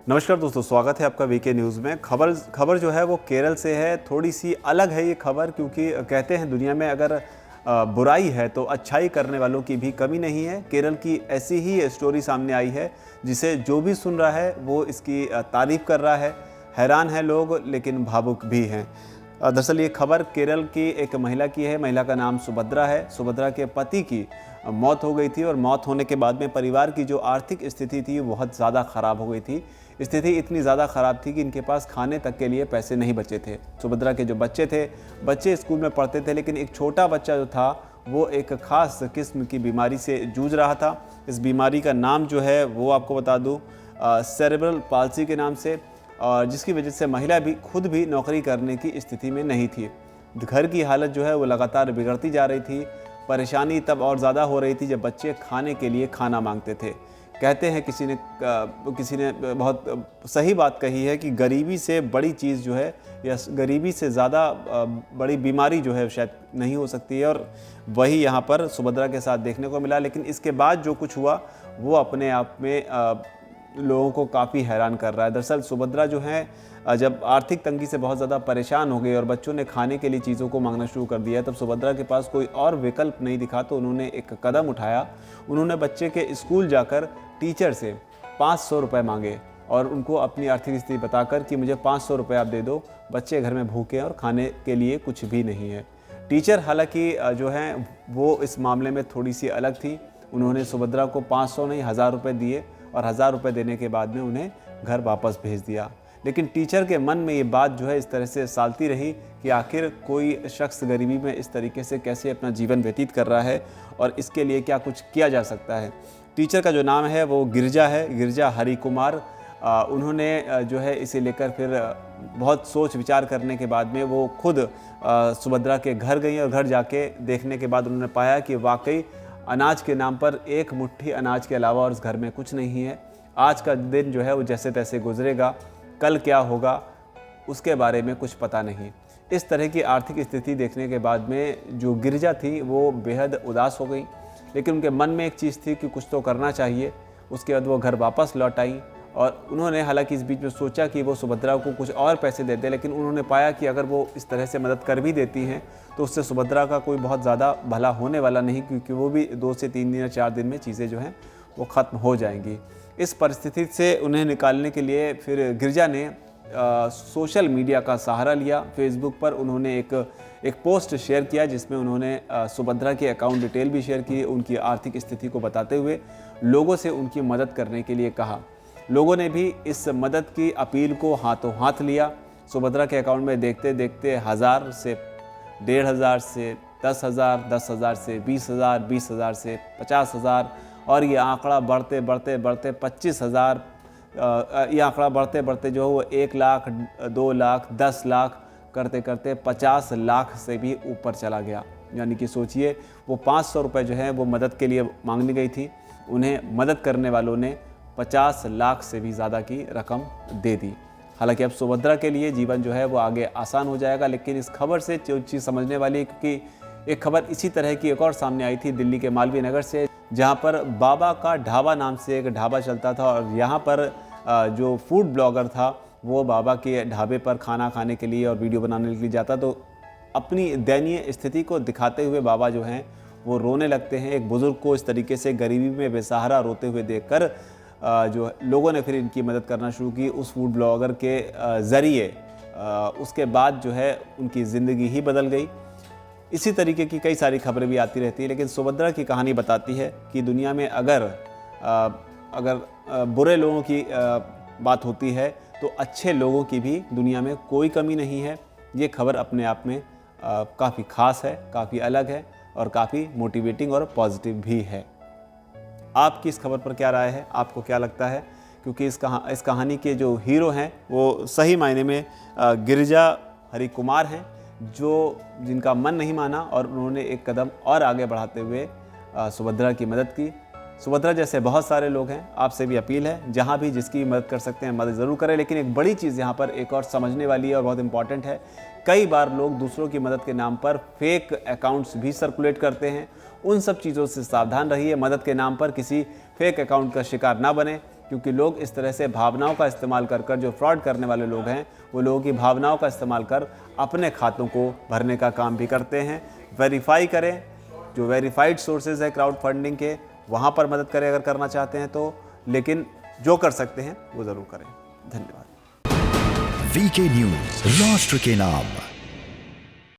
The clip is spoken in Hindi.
नमस्कार दोस्तों, स्वागत है आपका वीके न्यूज़ में। खबर जो है वो केरल से है। थोड़ी सी अलग है ये खबर, क्योंकि कहते हैं दुनिया में अगर बुराई है तो अच्छाई करने वालों की भी कमी नहीं है। केरल की ऐसी ही स्टोरी सामने आई है जिसे जो भी सुन रहा है वो इसकी तारीफ़ कर रहा है। हैरान है लोग, लेकिन भावुक भी हैं। दरअसल ये खबर केरल की एक महिला की है। महिला का नाम सुभद्रा है। सुभद्रा के पति की मौत हो गई थी और मौत होने के बाद में परिवार की जो आर्थिक स्थिति थी बहुत ज़्यादा ख़राब हो गई थी। स्थिति इतनी ज़्यादा ख़राब थी कि इनके पास खाने तक के लिए पैसे नहीं बचे थे। सुभद्रा के जो बच्चे स्कूल में पढ़ते थे, लेकिन एक छोटा बच्चा जो था वो एक ख़ास किस्म की बीमारी से जूझ रहा था। इस बीमारी का नाम जो है वो आपको बता दूँ, सेरेब्रल पाल्सी के नाम से, और जिसकी वजह से महिला भी खुद भी नौकरी करने की स्थिति में नहीं थी। घर की हालत जो है वो लगातार बिगड़ती जा रही थी। परेशानी तब और ज़्यादा हो रही थी जब बच्चे खाने के लिए खाना मांगते थे। कहते हैं किसी ने बहुत सही बात कही है कि गरीबी से बड़ी चीज़ जो है, या गरीबी से ज़्यादा बड़ी बीमारी जो है शायद नहीं हो सकती है, और वही यहाँ पर सुभद्रा के साथ देखने को मिला। लेकिन इसके बाद जो कुछ हुआ वो अपने आप में लोगों को काफ़ी हैरान कर रहा है। दरअसल सुभद्रा जो है जब आर्थिक तंगी से बहुत ज़्यादा परेशान हो गई और बच्चों ने खाने के लिए चीज़ों को मांगना शुरू कर दिया, तब सुभद्रा के पास कोई और विकल्प नहीं दिखा, तो उन्होंने एक कदम उठाया। उन्होंने बच्चे के स्कूल जाकर टीचर से 500 रुपये मांगे और उनको अपनी आर्थिक स्थिति बताकर कि मुझे 500 रुपये आप दे दो, बच्चे घर में भूखे और खाने के लिए कुछ भी नहीं है। टीचर हालांकि जो है वो इस मामले में थोड़ी सी अलग थी। उन्होंने सुभद्रा को 500 नहीं 1000 रुपये दिए, और 1000 रुपये देने के बाद में उन्हें घर वापस भेज दिया। लेकिन टीचर के मन में ये बात जो है इस तरह से सालती रही कि आखिर कोई शख्स गरीबी में इस तरीके से कैसे अपना जीवन व्यतीत कर रहा है और इसके लिए क्या कुछ किया जा सकता है। टीचर का जो नाम है वो गिरजा है, गिरजा हरि कुमार। उन्होंने जो है इसे लेकर फिर बहुत सोच विचार करने के बाद में वो खुद सुभद्रा के घर गई, और घर जाके देखने के बाद उन्होंने पाया कि वाकई अनाज के नाम पर एक मुट्ठी अनाज के अलावा और उस घर में कुछ नहीं है। आज का दिन जो है वो जैसे तैसे गुजरेगा, कल क्या होगा उसके बारे में कुछ पता नहीं। इस तरह की आर्थिक स्थिति देखने के बाद में जो गिरजा थी वो बेहद उदास हो गई, लेकिन उनके मन में एक चीज़ थी कि कुछ तो करना चाहिए। उसके बाद वो घर वापस लौट आई, और उन्होंने हालांकि इस बीच में सोचा कि वो सुभद्रा को कुछ और पैसे दे दें, लेकिन उन्होंने पाया कि अगर वो इस तरह से मदद कर भी देती हैं तो उससे सुभद्रा का कोई बहुत ज़्यादा भला होने वाला नहीं, क्योंकि वो भी 2 से 3 दिन या 4 दिन में चीज़ें जो हैं वो ख़त्म हो जाएंगी। इस परिस्थिति से उन्हें निकालने के लिए फिर गिरजा ने सोशल मीडिया का सहारा लिया। फेसबुक पर उन्होंने एक पोस्ट शेयर किया जिसमें उन्होंने सुभद्रा की अकाउंट डिटेल भी शेयर की, उनकी आर्थिक स्थिति को बताते हुए लोगों से उनकी मदद करने के लिए कहा। लोगों ने भी इस मदद की अपील को हाथों हाथ लिया। सुभद्रा के अकाउंट में देखते देखते 1000 से 1500 से 10,000, 10,000 से 20,000, 20,000 से 50,000, और ये आंकड़ा बढ़ते बढ़ते बढ़ते 25,000, ये आंकड़ा बढ़ते बढ़ते जो है वो 1 लाख, 2 लाख, 10 लाख करते करते 50 लाख से भी ऊपर चला गया। यानी कि सोचिए, वो 500 रुपये जो है वो मदद के लिए मांगनी गई थी, उन्हें मदद करने वालों ने 50 लाख से भी ज़्यादा की रकम दे दी। हालांकि अब सुभद्रा के लिए जीवन जो है वो आगे आसान हो जाएगा, लेकिन इस खबर से जो चीज़ समझने वाली है, क्योंकि एक खबर इसी तरह की एक और सामने आई थी दिल्ली के मालवीय नगर से, जहां पर बाबा का ढाबा नाम से एक ढाबा चलता था, और यहाँ पर जो फूड ब्लॉगर था वो बाबा के ढाबे पर खाना खाने के लिए और वीडियो बनाने के लिए जाता। तो अपनी दयनीय स्थिति को दिखाते हुए बाबा जो हैं वो रोने लगते हैं। एक बुज़ुर्ग को इस तरीके से गरीबी में बेसहारा रोते हुए देखकर जो लोगों ने फिर इनकी मदद करना शुरू की उस फूड ब्लॉगर के ज़रिए। उसके बाद जो है उनकी ज़िंदगी ही बदल गई। इसी तरीके की कई सारी खबरें भी आती रहती हैं, लेकिन सुभद्रा की कहानी बताती है कि दुनिया में अगर बुरे लोगों की बात होती है तो अच्छे लोगों की भी दुनिया में कोई कमी नहीं है। ये खबर अपने आप में काफ़ी ख़ास है, काफ़ी अलग है, और काफ़ी मोटिवेटिंग और पॉजिटिव भी है। आपकी इस खबर पर क्या राय है? आपको क्या लगता है? क्योंकि इस कहानी के जो हीरो हैं वो सही मायने में गिरजा हरि कुमार हैं, जिनका मन नहीं माना और उन्होंने एक कदम और आगे बढ़ाते हुए सुभद्रा की मदद की। सुभद्रा जैसे बहुत सारे लोग हैं, आपसे भी अपील है जहाँ भी जिसकी मदद कर सकते हैं मदद ज़रूर करें। लेकिन एक बड़ी चीज़ यहाँ पर एक और समझने वाली है और बहुत इंपॉर्टेंट है, कई बार लोग दूसरों की मदद के नाम पर फेक अकाउंट्स भी सर्कुलेट करते हैं। उन सब चीज़ों से सावधान रहिए, मदद के नाम पर किसी फेक अकाउंट का शिकार ना बने। क्योंकि लोग इस तरह से भावनाओं का इस्तेमाल कर जो फ्रॉड करने वाले लोग हैं वो लोगों की भावनाओं का इस्तेमाल कर अपने खातों को भरने का काम भी करते हैं। वेरीफाई करें, जो वेरीफाइड सोर्सेज है क्राउड फंडिंग के, वहाँ पर मदद करें अगर करना चाहते हैं तो, लेकिन जो कर सकते हैं वो ज़रूर करें। धन्यवाद। वीके न्यूज़, राष्ट्र के नाम।